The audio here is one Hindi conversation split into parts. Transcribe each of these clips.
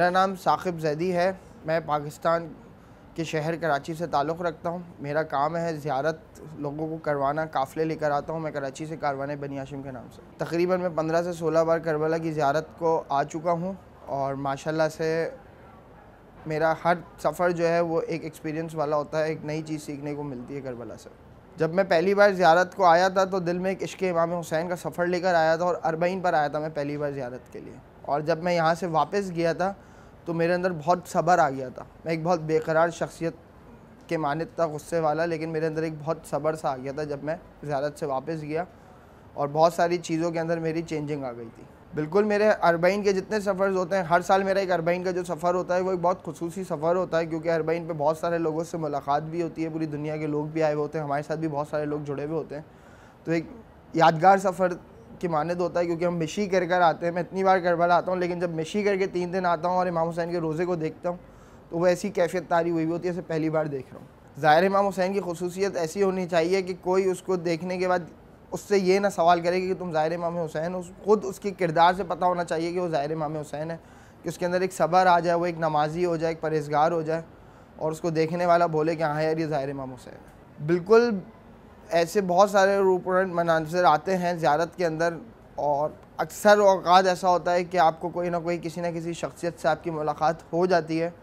मेरा नाम साकिब जैदी है। मैं पाकिस्तान के शहर कराची से ताल्लुक़ रखता हूँ। मेरा काम है ज़ियारत लोगों को करवाना, काफ़िले लेकर आता हूँ मैं कराची से कारवाने बनी हाशिम के नाम से। तकरीबन मैं 15 से 16 बार करबला की ज़ियारत को आ चुका हूँ और माशाल्लाह से मेरा हर सफ़र जो है वो एक एक्सपीरियंस वाला होता है, एक नई चीज़ सीखने को मिलती है करबला से। जब मैं पहली बार ज़ियारत को आया था तो दिल में एक इश्क़ इमाम हुसैन का सफ़र लेकर आया था और अरबईन पर आया था मैं पहली बार ज़ियारत के लिए। और जब मैं यहाँ से वापस गया था तो मेरे अंदर बहुत सब्र आ गया था। मैं एक बहुत बेकरार शख्सियत के मानित था, गुस्से वाला, लेकिन मेरे अंदर एक बहुत सब्र सा आ गया था जब मैं ज़ियारत से वापस गया और बहुत सारी चीज़ों के अंदर मेरी चेंजिंग आ गई थी। बिल्कुल मेरे अरबईन के जितने सफ़र होते हैं, हर साल मेरा एक अरबईन का जो सफ़र होता है वो एक बहुत खुसूसी सफ़र होता है, क्योंकि अरबईन पे बहुत सारे लोगों से मुलाकात भी होती है, पूरी दुनिया के लोग भी आए हुए होते हैं, हमारे साथ भी बहुत सारे लोग जुड़े हुए होते हैं। तो एक यादगार सफ़र की मानद होता है, क्योंकि हम मिशी कर कर आते हैं। मैं इतनी बार करबला आता हूँ, लेकिन जब मिशी करके 3 दिन आता हूँ और इमाम हुसैन के रोज़े को देखता हूँ तो वो ऐसी कैफियत तारी हुई होती है जैसे पहली बार देख रहा हूँ। ज़ाहिर इमाम हुसैन की खुसूसियत ऐसी होनी चाहिए कि कोई उसको देखने के बाद उससे ये ना सवाल करे कि तुम ज़ाहिर इमाम हुसैन हो। खुद उसके किरदार से पता होना चाहिए कि वो ज़ाहिर इमाम हुसैन है, कि उसके अंदर एक सब्र आ जाए, वो एक नमाजी हो जाए, एक परहेज़गार हो जाए और उसको देखने वाला बोले कि हाँ यार ये ज़ाहिर इमाम हुसैन है। बिल्कुल ऐसे बहुत सारे रूपरंग मनाज़िर आते हैं ज़ियारत के अंदर और अक्सर औक़ात ऐसा होता है कि आपको कोई ना कोई किसी न किसी शख्सियत से आपकी मुलाकात हो जाती है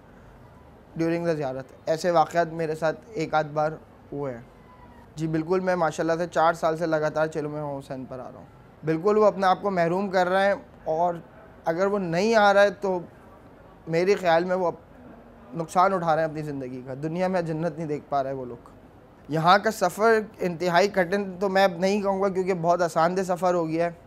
ड्यूरिंग द ज़ियारत। ऐसे वाक़यात मेरे साथ एक आध बार हुए हैं। जी बिल्कुल, मैं माशाल्लाह से 4 साल से लगातार चलो मैं इमाम हुसैन पर आ रहा हूँ। बिल्कुल वो अपने आप को महरूम कर रहे हैं और अगर वो नहीं आ रहा है तो मेरे ख़्याल में वो नुकसान उठा रहे हैं अपनी ज़िंदगी का। दुनिया में जन्नत नहीं देख पा रहे वो लोग। यहाँ का सफ़र इंतहाई कठिन तो मैं अब नहीं कहूँगा, क्योंकि बहुत आसान सफ़र हो गया है।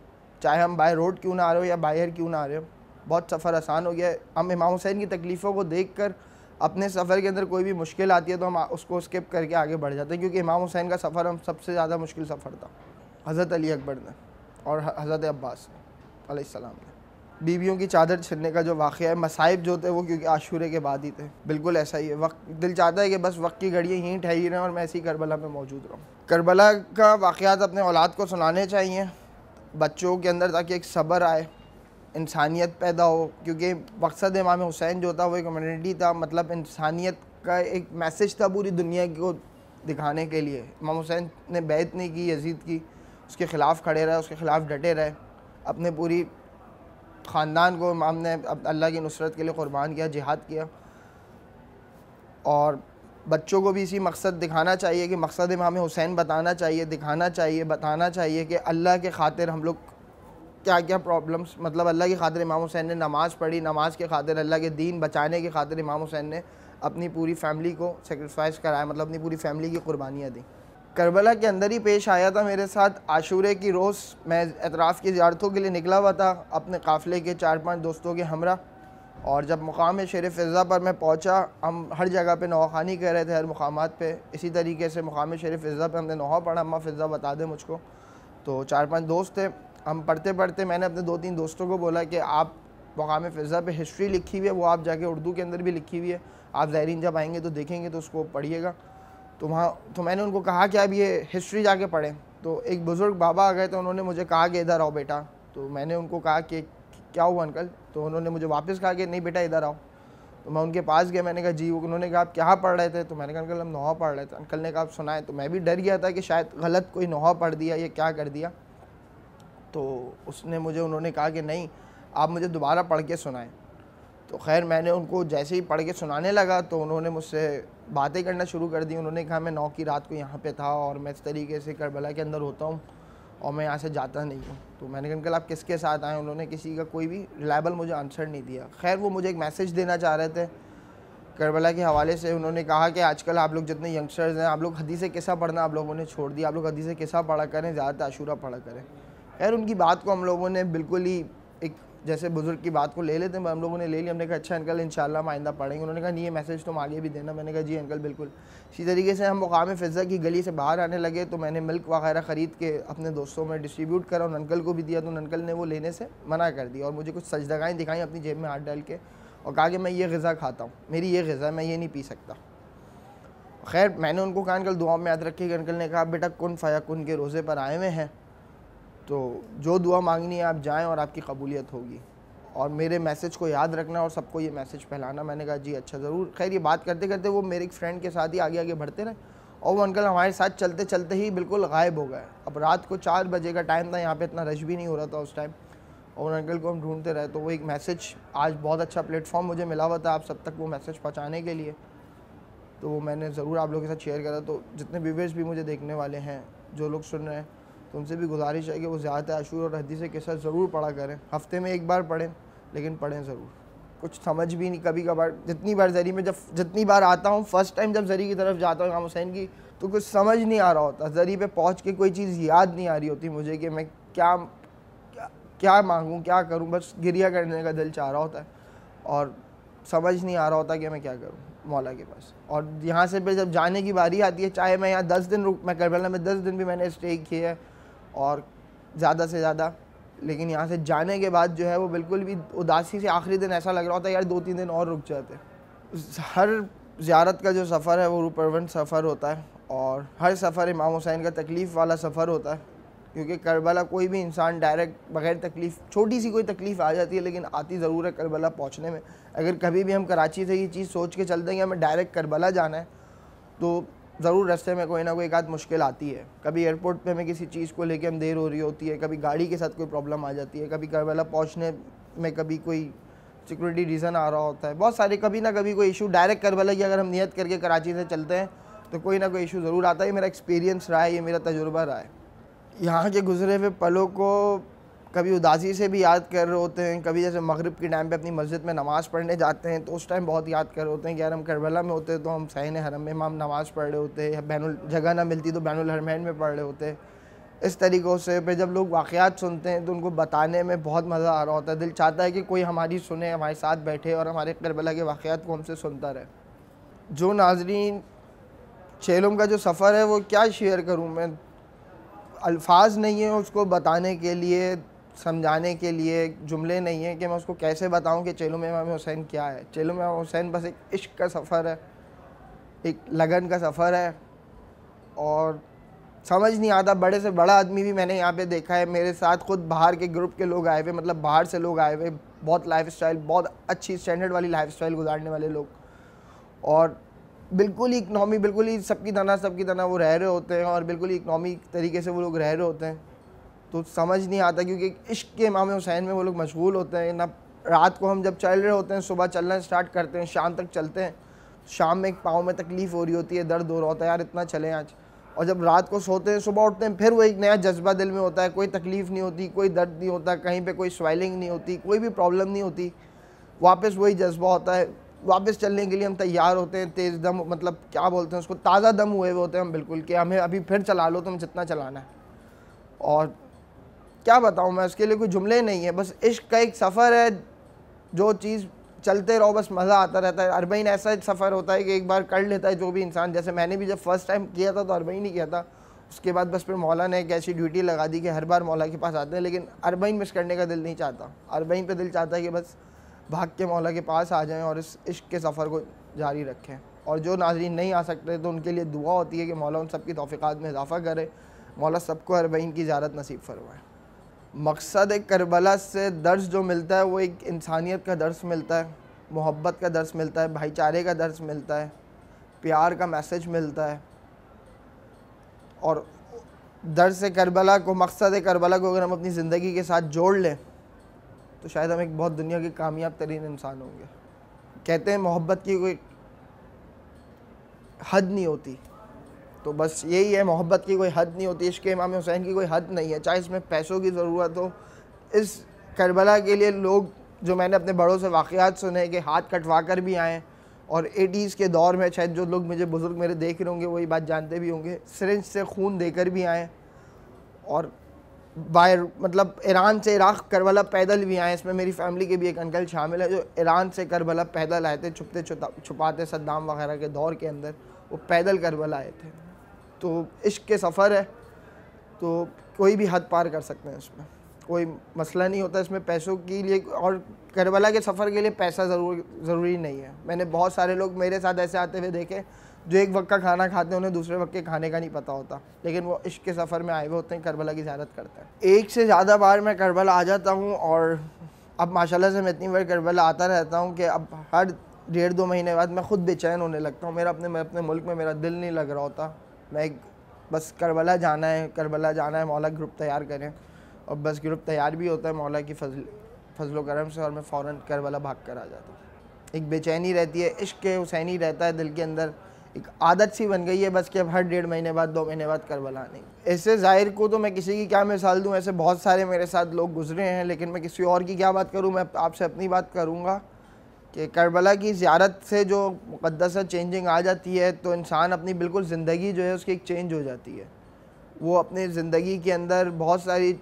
चाहे हम बाय रोड क्यों ना आ रहे हो या बाय एयर क्यों ना आ रहे हो, बहुत सफ़र आसान हो गया है। हम इमाम हुसैन की तकलीफ़ों को देख कर अपने सफ़र के अंदर कोई भी मुश्किल आती है तो हम उसको स्किप करके आगे बढ़ जाते हैं, क्योंकि इमाम हुसैन का सफ़र हम सबसे ज़्यादा मुश्किल सफ़र था हज़रत अली अकबर ने और हज़रत अब्बास अलैहिस्सलाम ने। बीवियों की चादर छिनने का जो वाक़या है, मसाइब जो थे वो क्योंकि आशूरे के बाद ही थे। बिल्कुल ऐसा ही है। वक्त दिल चाहता है कि बस वक्त की घड़ियाँ यहीं ठहरी रहें और मैं ऐसी करबला में मौजूद रहूँ। करबला का वाक़यात अपने औलाद को सुनाने चाहिए बच्चों के अंदर, ताकि एक सब्र आए, इंसानियत पैदा हो। क्योंकि मकसद इमाम हुसैन जो था वो एक कम्युनिटी था, मतलब इंसानियत का एक मैसेज था पूरी दुनिया को दिखाने के लिए। इमाम हुसैन ने बैत नहीं की यजीद की, उसके ख़िलाफ़ खड़े रहे, उसके ख़िलाफ़ डटे रहे, अपने पूरी ख़ानदान को इमाम ने अल्लाह की नुसरत के लिए क़ुरबान किया, जिहाद किया। और बच्चों को भी इसी मकसद दिखाना चाहिए कि मकसद इमाम हुसैन बताना चाहिए, दिखाना चाहिए, बताना चाहिए कि अल्लाह के ख़ातिर हम लोग क्या क्या प्रॉब्लम्स, मतलब अल्लाह की खातिर इमाम हुसैन ने नमाज़ पढ़ी, नमाज के खातिर अल्लाह के दीन बचाने के खातिर इमाम हुसैन ने अपनी पूरी फैमिली को सेक्रीफाइस कराया, मतलब अपनी पूरी फैमिली की कुर्बानियाँ दी। करबला के अंदर ही पेश आया था मेरे साथ आशूरे की रोज़। मैं एतराफ़ की ज़ियारतों के लिए निकला हुआ था अपने काफ़िले के 4-5 दोस्तों के हमरा, और जब मुकाम शेर फ़िज़ा पर मैं पहुँचा, हम हर जगह पे नौखानी कर रहे थे, हर मुकामात पे। इसी तरीके से मुकाम शेर फ़िज़ा पे हमने नौहा पढ़ा, अम्मा फ़िज़ा बता दे मुझको। तो 4-5 दोस्त थे, हम पढ़ते पढ़ते मैंने अपने 2-3 दोस्तों को बोला कि आप मुकाम फ़िज़ा पे हिस्ट्री लिखी हुई है, वो आप जाके उर्दू के अंदर भी लिखी हुई है, आप ज़ायरीन जब आएंगे तो देखेंगे तो उसको पढ़िएगा। तो मैंने उनको कहा कि आप ये हिस्ट्री जाके पढ़ें। तो एक बुज़ुर्ग बाबा आ गए, तो उन्होंने मुझे कहा कि इधर आओ बेटा। तो मैंने उनको कहा कि क्या हुआ अंकल? तो उन्होंने मुझे वापस कहा कि नहीं बेटा इधर आओ। तो मैं उनके पास गया, मैंने कहा जी। उन्होंने कहा आप क्या पढ़ रहे थे? तो मैंने कहा अंकल हम नौहा पढ़ रहे थे। अंकल ने कहा आप सुनाएं। तो मैं भी डर गया था कि शायद गलत कोई नौहा पढ़ दिया, ये क्या कर दिया। तो उन्होंने कहा कि नहीं, आप मुझे दोबारा पढ़ के सुनाएं। तो खैर मैंने उनको जैसे ही पढ़ के सुनाने लगा तो उन्होंने मुझसे बातें करना शुरू कर दी। उन्होंने कहा मैं 9 की रात को यहाँ पे था और मैं इस तरीके से करबला के अंदर होता हूँ और मैं यहाँ से जाता नहीं हूँ। तो मैंने कहा अंकल आप किसके साथ आए? उन्होंने किसी का कोई भी रिलायबल मुझे आंसर नहीं दिया। खैर वो मुझे एक मैसेज देना चाह रहे थे करबला के हवाले से। उन्होंने कहा कि आजकल आप लोग जितने यंगस्टर्स हैं, आप लोग हदीस किस्सा पढ़ना आप लोगों ने छोड़ दिया, आप लोग हदीस किस्सा पढ़ा करें, ज़्यादा आशूरा पढ़ा करें। खैर उनकी बात को हम लोगों ने बिल्कुल ही एक जैसे बुज़ुर्ग की बात को ले लेते हैं, हम लोगों ने ले लिया। हमने कहा अच्छा अंकल इंशाल्लाह हम आइंदा पढ़ेंगे। उन्होंने कहा नहीं ये मैसेज तुम आगे भी देना। मैंने कहा जी अंकल बिल्कुल। इसी तरीके से हम मुकाम फ़िज़ा की गली से बाहर आने लगे तो मैंने मिल्क वगैरह ख़रीद के अपने दोस्तों में डिस्ट्रीब्यूट करा, उन अंकल को भी दिया। तो उन अंकल ने वो लेने से मना कर दिया और मुझे कुछ सजदगाएँ दिखाई अपनी जेब में हाथ डाल के और कहा कि मैं ये ग़िज़ा खाता हूँ, मेरी ये ग़िज़ा, मैं ये नहीं पी सकता। खैर मैंने उनको कहा अंकल दुआ में याद रखिएगा। अंकल ने कहा बेटा कुन फ़यकुन के रोज़े पर आए हुए हैं, तो जो दुआ मांगनी है आप जाएँ और आपकी कबूलियत होगी। और मेरे मैसेज को याद रखना और सबको ये मैसेज फैलाना। मैंने कहा जी अच्छा ज़रूर। खैर ये बात करते करते वो मेरे एक फ्रेंड के साथ ही आगे आगे बढ़ते रहे और वो अंकल हमारे साथ चलते चलते ही बिल्कुल गायब हो गए। अब रात को 4 बजे का टाइम था, यहाँ पे इतना रश भी नहीं हो रहा था उस टाइम, और अंकल को हम ढूंढते रहे। तो वो एक मैसेज, आज बहुत अच्छा प्लेटफॉर्म मुझे मिला हुआ था आप सब तक वो मैसेज पहुँचाने के लिए, तो वो मैंने ज़रूर आप लोगों के साथ शेयर करा। तो जितने व्यूअर्स भी मुझे देखने वाले हैं, जो लोग सुन रहे हैं, तो उनसे भी गुजारिश है कि वो ज़्यादा आशूर और हदीस किस्सा ज़रूर पढ़ा करें। हफ्ते में एक बार पढ़ें, लेकिन पढ़ें ज़रूर। कुछ समझ भी नहीं, कभी कभार जितनी बार ज़री में जितनी बार आता हूँ, फ़र्स्ट टाइम जब ज़री की तरफ जाता हूँ इमाम हुसैन की, तो कुछ समझ नहीं आ रहा होता। ज़री पे पहुँच के कोई चीज़ याद नहीं आ रही होती मुझे कि मैं क्या मांगूँ, क्या करूँ। बस गिरिया करने का दिल चाह रहा होता है और समझ नहीं आ रहा होता कि मैं क्या करूँ मौला के पास। और यहाँ से फिर जब जाने की बारी आती है, चाहे मैं यहाँ 10 दिन मैं करबला में 10 दिन भी मैंने स्टे किया है और ज़्यादा से ज़्यादा, लेकिन यहाँ से जाने के बाद जो है वो बिल्कुल भी उदासी से आखिरी दिन ऐसा लग रहा होता है यार 2-3 दिन और रुक जाते। हर ज़ियारत का जो सफ़र है वो रूपरवन सफ़र होता है और हर सफ़र इमाम हुसैन का तकलीफ़ वाला सफ़र होता है, क्योंकि करबला कोई भी इंसान डायरेक्ट बग़ैर तकलीफ़, छोटी सी कोई तकलीफ़ आ जाती है लेकिन आती ज़रूर है करबला पहुँचने में। अगर कभी भी हम कराची से ये चीज़ सोच के चलते हैं कि हमें डायरेक्ट करबला जाना है, तो ज़रूर रास्ते में कोई ना कोई एक आध मुश्किल आती है। कभी एयरपोर्ट पे हमें किसी चीज़ को लेके हम देर हो रही होती है, कभी गाड़ी के साथ कोई प्रॉब्लम आ जाती है, कभी करबला पहुंचने में कभी कोई सिक्योरिटी रीज़न आ रहा होता है, बहुत सारे कभी ना कभी कोई इशू। डायरेक्ट करबला की अगर हम नियत करके कराची से चलते हैं तो कोई ना कोई इशू ज़रूर आता है। ये मेरा एक्सपीरियंस रहा है, ये मेरा तजुर्बा रहा है। यहाँ के गुजरे हुए पलों को कभी उदासी से भी याद कर रहे होते हैं, कभी जैसे मगरिब के टाइम पे अपनी मस्जिद में नमाज़ पढ़ने जाते हैं तो उस टाइम बहुत याद कर रहे होते हैं कि यार हम करबला में होते तो हम सैन हरम में हम नमाज़ पढ़ रहे होते, या बैनुल जगह ना मिलती तो बैनुल हरमैन में पढ़ रहे होते। इस तरीक़ों से फिर जब लोग वाक़यात सुनते हैं तो उनको बताने में बहुत मज़ा आ रहा होता है। दिल चाहता है कि कोई हमारी सुने, हमारे साथ बैठे और हमारे करबला के वाक़यात को हमसे सुनता रहे। जो नाज़रीन चेलम का जो सफ़र है वो क्या शेयर करूँ मैं, अल्फाज नहीं है उसको बताने के लिए, समझाने के लिए जुमले नहीं है कि मैं उसको कैसे बताऊं कि चेलम इमाम हुसैन क्या है। चेलम इमाम हुसैन बस एक इश्क का सफ़र है, एक लगन का सफ़र है और समझ नहीं आता। बड़े से बड़ा आदमी भी मैंने यहाँ पे देखा है, मेरे साथ खुद बाहर के ग्रुप के लोग आए हुए, मतलब बाहर से लोग आए हुए, बहुत लाइफस्टाइल, बहुत अच्छी स्टैंडर्ड वाली लाइफस्टाइल गुजारने वाले लोग, और बिल्कुल ही इकनॉमी, बिल्कुल ही सबकी तरह वो रह रहे होते हैं और बिल्कुल ही इकनॉमी तरीके से वो लोग रह रहे होते हैं। तो समझ नहीं आता क्योंकि इश्क के इमाम हुसैन में वो लोग मशगूल होते हैं ना। रात को हम जब चल रहे होते हैं, सुबह चलना स्टार्ट करते हैं, शाम तक चलते हैं, शाम में एक पाँव में तकलीफ़ हो रही होती है, दर्द हो रहा होता है, यार इतना चलें आज। और जब रात को सोते हैं, सुबह उठते हैं, फिर वो एक नया जज्बा दिल में होता है, कोई तकलीफ़ नहीं होती, कोई दर्द नहीं होता, कहीं पे कोई स्वेलिंग नहीं होती, कोई भी प्रॉब्लम नहीं होती, वापस वही जज्बा होता है। वापस चलने के लिए हम तैयार होते हैं, तेज़ दम, मतलब क्या बोलते हैं उसको, ताज़ा दम हुए हुए होते हैं हम बिल्कुल, कि हमें अभी फिर चला लो, तुम जितना चलाना है। और क्या बताऊँ मैं, उसके लिए कोई जुमले नहीं है, बस इश्क का एक सफ़र है, जो चीज़ चलते रहो बस मज़ा आता रहता है। अरबईन ऐसा सफ़र होता है कि एक बार कर लेता है जो भी इंसान, जैसे मैंने भी जब फर्स्ट टाइम किया था तो अरबईन ही किया था, उसके बाद बस फिर मौला ने एक ऐसी ड्यूटी लगा दी कि हर बार मौला के पास आते हैं, लेकिन अरबईन मिस करने का दिल नहीं चाहता। अरबईन पे दिल चाहता है कि बस भाग के मौला के पास आ जाएं और इस इश्क के सफ़र को जारी रखें। और जो नाज़रीन नहीं आ सकते तो उनके लिए दुआ होती है कि मौला उन सब की तौफ़ीक़ात में इजाफ़ा करे, मौला सबको अरबईन की ज़ियारत नसीब फरमाए। मकसद एक करबला से दर्स जो मिलता है वो एक इंसानियत का दर्स मिलता है, मोहब्बत का दर्स मिलता है, भाईचारे का दर्स मिलता है, प्यार का मैसेज मिलता है। और दर्स करबला को, मकसद करबला को अगर हम अपनी ज़िंदगी के साथ जोड़ लें तो शायद हम एक बहुत दुनिया के कामयाब तरीन इंसान होंगे। कहते हैं मोहब्बत की कोई हद नहीं होती, तो बस यही है, मोहब्बत की कोई हद नहीं होती, इश्क़ इमाम हुसैन की कोई हद नहीं है, चाहे इसमें पैसों की ज़रूरत हो। इस करबला के लिए लोग, जो मैंने अपने बड़ों से वाक़यात सुने कि हाथ कटवा कर भी आए, और 80s के दौर में शायद जो लोग मुझे बुज़ुर्ग मेरे देख रहे होंगे वही बात जानते भी होंगे, सिरिंज से खून देकर भी आए, और बाहर मतलब ईरान से इराक़ करबला पैदल भी आए। इसमें मेरी फ़ैमिली के भी एक अंकल शामिल है जो ईरान से करबला पैदल आए थे, छुपते छुपाते सद्दाम वग़ैरह के दौर के अंदर वो पैदल करबला आए थे। तो इश्क के सफ़र है, तो कोई भी हद पार कर सकते हैं, इसमें कोई मसला नहीं होता इसमें पैसों के लिए। और करबला के सफ़र के लिए पैसा ज़रूरी नहीं है। मैंने बहुत सारे लोग मेरे साथ ऐसे आते हुए देखे जो एक वक्त का खाना खाते हैं, उन्हें दूसरे वक्त के खाने का नहीं पता होता, लेकिन वो इश्क के सफ़र में आए हुए होते हैं, करबला की ज़ियारत करते हैं। एक से ज़्यादा बार मैं करबला आ जाता हूँ और अब माशाल्लाह से मैं इतनी बार करबला आता रहता हूँ कि अब हर 1.5-2 महीने बाद मैं ख़ुद बेचैन होने लगता हूँ। मैं अपने मुल्क में मेरा दिल नहीं लग रहा होता। मैं एक बस करबला जाना है, मौला ग्रुप तैयार करें, और बस ग्रुप तैयार भी होता है मौला की फजलो करम से, और मैं फ़ौरन करबला भाग कर आ जाता हूँ। एक बेचैनी रहती है, इश्क़ हुसैनी रहता है दिल के अंदर, एक आदत सी बन गई है बस कि अब हर 1.5 महीने बाद 2 महीने बाद करबला नहीं। ऐसे ज़ाहिर को तो मैं किसी की क्या मिसाल दूँ, ऐसे बहुत सारे मेरे साथ लोग गुजरे हैं, लेकिन मैं किसी और की क्या बात करूँ। मैं आपसे अपनी बात करूँगा कि करबला की ज़ियारत से जो मुक़द्दसा चेंजिंग आ जाती है, तो इंसान अपनी बिल्कुल ज़िंदगी जो है उसकी एक चेंज हो जाती है। वो अपनी ज़िंदगी के अंदर बहुत सारी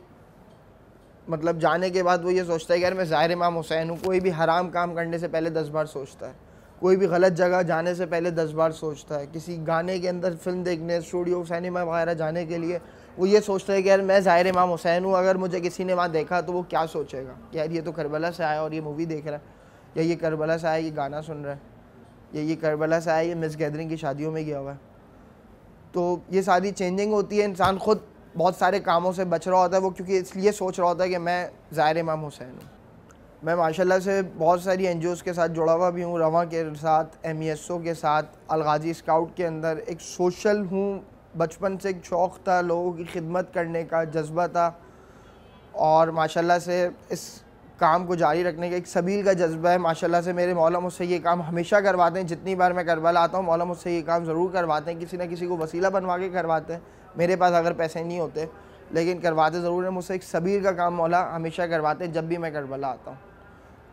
मतलब जाने के बाद वो ये सोचता है कि यार मैं ज़ाहिर इमाम हुसैन हूँ। कोई भी हराम काम करने से पहले 10 बार सोचता है, कोई भी गलत जगह जाने से पहले 10 बार सोचता है। किसी गाने के अंदर, फिल्म देखने, स्टूडियो, सिनेमा वगैरह जाने के लिए वो ये सोचता है कि यार मैं ज़ाहिर इमाम हुसैन हूँ, अगर मुझे किसी ने वहाँ देखा तो वो क्या सोचेगा, यार ये तो करबला से आया और ये मूवी देख रहा है, या ये करबला से आया ये गाना सुन रहा है, या ये करबला से आया ये मिस गैदरिंग की शादियों में गया हुआ है। तो ये सारी चेंजिंग होती है। इंसान ख़ुद बहुत सारे कामों से बच रहा होता है वो, क्योंकि इसलिए सोच रहा होता है कि मैं ज़ाहिर इमाम हुसैन हूँ। मैं माशाल्लाह से बहुत सारी NGOs के साथ जुड़ा हुआ भी हूँ, रवा के साथ, MESO के साथ, अलगाजी स्काउट के अंदर एक सोशल हूँ। बचपन से एक शौक़ था, लोगों की खिदमत करने का जज्बा था, और माशाल्लाह से इस काम को जारी रखने का एक सबील का जज्बा है। माशाल्लाह से मेरे मौला मुझसे ये काम हमेशा करवाते हैं। जितनी बार मैं करबला आता हूँ, मौला मुझसे ये काम ज़रूर करवाते हैं, किसी न किसी को वसीला बनवा के करवाते हैं। मेरे पास अगर पैसे नहीं होते, लेकिन करवाते ज़रूर हैं। मुझसे एक सबील का काम मौला हमेशा करवाते हैं जब भी मैं करबला आता हूँ।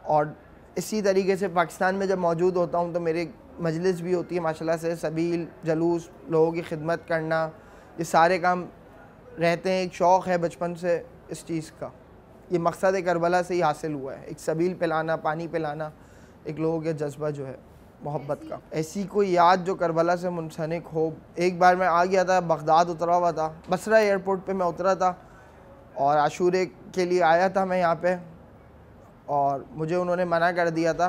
और इसी तरीके से पाकिस्तान में जब मौजूद होता हूँ तो मेरे मजलिस भी होती है माशाल्लाह से, सबील, जलूस, लोगों की खिदमत करना, ये सारे काम रहते हैं। एक शौक़ है बचपन से इस चीज़ का, ये मकसद करबला से ही हासिल हुआ है। एक सबील पिलाना, पानी पिलाना, एक लोगों के जज्बा जो है मोहब्बत का। ऐसी कोई याद जो करबला से मुनसलिक हो, एक बार मैं आ गया था, बगदाद उतरा हुआ था, बसरा एयरपोर्ट पे मैं उतरा था और आशूरे के लिए आया था मैं यहाँ पे, और मुझे उन्होंने मना कर दिया था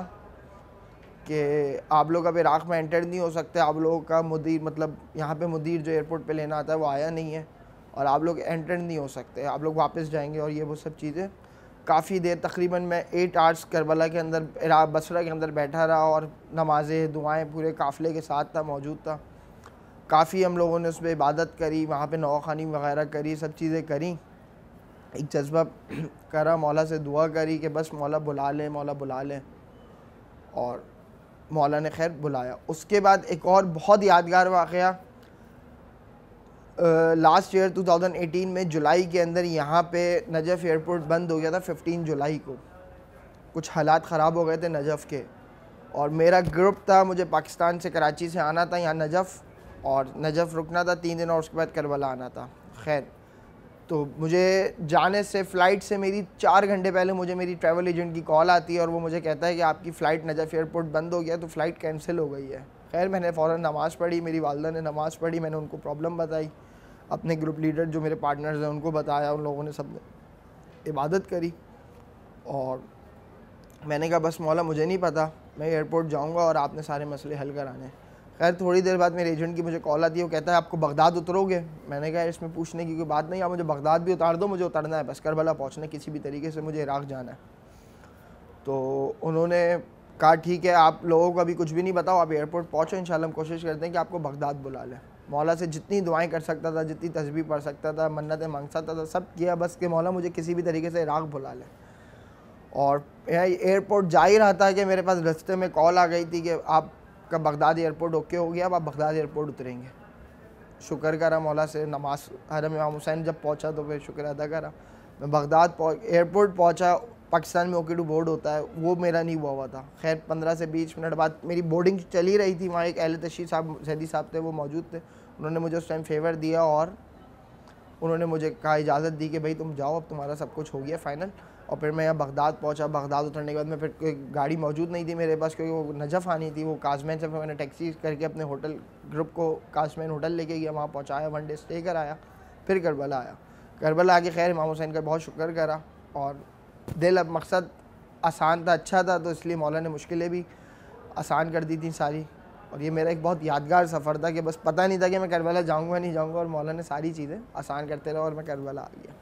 कि आप लोग अब इराक़ में एंटर नहीं हो सकते, आप लोगों का मुदीर, मतलब यहाँ पे मुदीर जो एयरपोर्ट पे लेना आता है वो आया नहीं है, और आप लोग एंटर नहीं हो सकते, आप लोग वापस जाएंगे, और ये वो सब चीज़ें। काफ़ी देर, तकरीबन मैं 8 आवर्स करबला के अंदर, इराक़ बसरा के अंदर बैठा रहा, और नमाज़ें, दुआएँ पूरे काफ़िले के साथ था, मौजूद था। काफ़ी हम लोगों ने उसमें इबादत करी, वहाँ पे नवाखानी वगैरह करी, सब चीज़ें करी। एक जज्बा करा, मौला से दुआ करी कि बस मौला बुला लें, मौला बुला लें, और मौला ने खैर बुलाया। उसके बाद एक और बहुत यादगार वाक़या, लास्ट ईयर 2018 में जुलाई के अंदर यहाँ पे नजफ़ एयरपोर्ट बंद हो गया था। 15 जुलाई को कुछ हालात ख़राब हो गए थे नजफ़ के, और मेरा ग्रुप था, मुझे पाकिस्तान से, कराची से आना था यहाँ नजफ़, और नजफ़ रुकना था 3 दिन, और उसके बाद करबला आना था। खैर, तो मुझे जाने से, फ़्लाइट से मेरी 4 घंटे पहले मुझे मेरी ट्रैवल एजेंट की कॉल आती है, और वो मुझे कहता है कि आपकी फ़्लाइट नजफ़ एयरपोर्ट बंद हो गया, तो फ़्लाइट कैंसिल हो गई है। खैर, मैंने फ़ौरन नमाज़ पढ़ी, मेरी वालदा ने नमाज़ पढ़ी, मैंने उनको प्रॉब्लम बताई, अपने ग्रुप लीडर जो मेरे पार्टनर्स हैं उनको बताया, उन लोगों ने सब ने इबादत करी, और मैंने कहा बस मौला मुझे नहीं पता, मैं एयरपोर्ट जाऊंगा और आपने सारे मसले हल कराने। खैर, थोड़ी देर बाद मेरे एजेंट की मुझे कॉल आती है, वो कहता है आपको बगदाद उतरोगे? मैंने कहा इसमें पूछने की कोई बात नहीं, आप मुझे बगदाद भी उतार दो, मुझे उतरना है, बस करबला पहुँचना किसी भी तरीके से, मुझे इराक़ जाना है। तो उन्होंने कहा ठीक है, आप लोगों को अभी कुछ भी नहीं बताओ, आप एयरपोर्ट पहुँचो, इंशाल्लाह हम कोशिश करते हैं कि आपको बगदाद बुला लें। मौला से जितनी दुआएं कर सकता था, जितनी तस्बीह पढ़ सकता था, मन्नतें मांग सकता था, सब किया, बस कि मौला मुझे किसी भी तरीके से इराक़ बुला ले। और एयरपोर्ट जा ही रहा था कि मेरे पास रास्ते में कॉल आ गई थी कि आपका बगदाद एयरपोर्ट ओके हो गया, अब आप बगदाद एयरपोर्ट उतरेंगे। शुक्र करा मौला से, नमाज हरम इमाम हुसैन जब पहुँचा तो फिर शुक्र अदा करा। मैं बगदाद एयरपोर्ट पहुँचा, पाकिस्तान में ओके टू बोर्ड होता है, वो मेरा नहीं हुआ था। खैर 15 से 20 मिनट बाद मेरी बोर्डिंग चली रही थी, वहाँ एक अहले तशरीफ़ साहब, जैदी साहब थे, वो मौजूद थे, उन्होंने मुझे उस टाइम फेवर दिया, और उन्होंने मुझे कहा, इजाज़त दी कि भाई तुम जाओ, अब तुम्हारा सब कुछ हो गया फ़ाइनल। और फिर मैं यहाँ बगदाद पहुँचा। बगदाद उतरने के बाद मैं, फिर कोई गाड़ी मौजूद नहीं थी मेरे पास, क्योंकि वो नजफ़ आनी थी, वो काज़मैन से, फिर मैंने टैक्सी करके अपने होटल, ग्रुप को काज़मैन होटल लेके गया, वहाँ पहुँचाया, 1 डे स्टे कर आया, फिर करबला आया। करबला आके खैर इमाम हुसैन का बहुत शुक्र करा, और दिल, अब मकसद आसान था, अच्छा था, तो इसलिए मौला ने मुश्किलें भी आसान कर दी थी सारी। और ये मेरा एक बहुत यादगार सफ़र था कि बस पता नहीं था कि मैं करबला जाऊँगा नहीं जाऊँगा, और मौला ने सारी चीज़ें आसान करते रहा और मैं करबला आ गया।